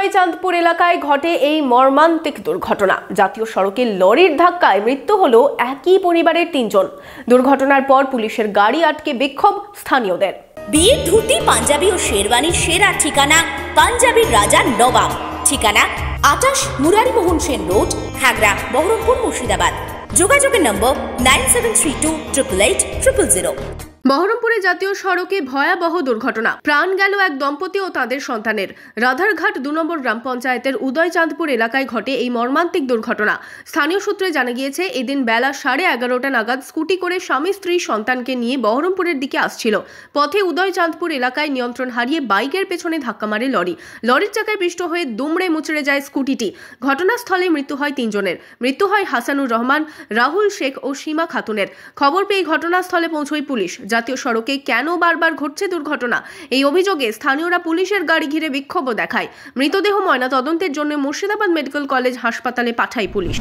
উদয়চাঁদপুর এলাকায় ঘটে এই মর্মান্তিক দুর্ঘটনা। জাতীয় সড়কে লরির ধাক্কায় মৃত্যু হলো একই পরিবারের ৩ জন। দুর্ঘটনার পর পুলিশের গাড়ি আটকে বিক্ষোভ স্থানীয়দের। বিয়ের ধুতি, পাঞ্জাবি ও শেরওয়ানির সেরা ঠিকানা পাঞ্জাবির রাজা নবাব। ঠিকানা ২৮ মুরারিমোহন সেন রোড, খাগড়া, বহরমপুর, মুর্শিদাবাদ। যোগাযোগের নম্বর 9732888000। বহরমপুরে জাতীয় সড়কে ভয়াবহ দুর্ঘটনা। প্রাণ গেল এক দম্পতি ও তাদের সন্তানের। রাধারঘাট ২ নম্বর গ্রাম পঞ্চায়েতের উদয়চাঁদপুর এলাকায় ঘটে এই মর্মান্তিক দুর্ঘটনা। স্থানীয় সূত্রে জানা গিয়েছে, এদিন বেলা 11:30 নাগাদ স্কুটি করে স্বামী স্ত্রী সন্তানকে নিয়ে বহরমপুরের দিকে আসছিল। পথে উদয়চাঁদপুর এলাকায় নিয়ন্ত্রণ হারিয়ে বাইকের পেছনে ধাক্কা মারে লরি। লরির চাকায় পিষ্ট হয়ে দুমড়ে মুচড়ে যায় স্কুটিটি। ঘটনাস্থলে মৃত্যু হয় ৩ জনের। মৃত্যু হয় হাসানুর রহমান, রাহুল শেখ ও সীমা খাতুনের। খবর পেয়ে ঘটনাস্থলে পৌঁছয় পুলিশ। জাতীয় সড়কে কেন বারবার ঘটছে দুর্ঘটনা, এই অভিযোগে স্থানীয়রা পুলিশের গাড়ি ঘিরে বিক্ষোভ দেখায়। মৃতদেহ ময়নাতদন্তের জন্য মুর্শিদাবাদ মেডিকেল কলেজ হাসপাতালে পাঠায় পুলিশ।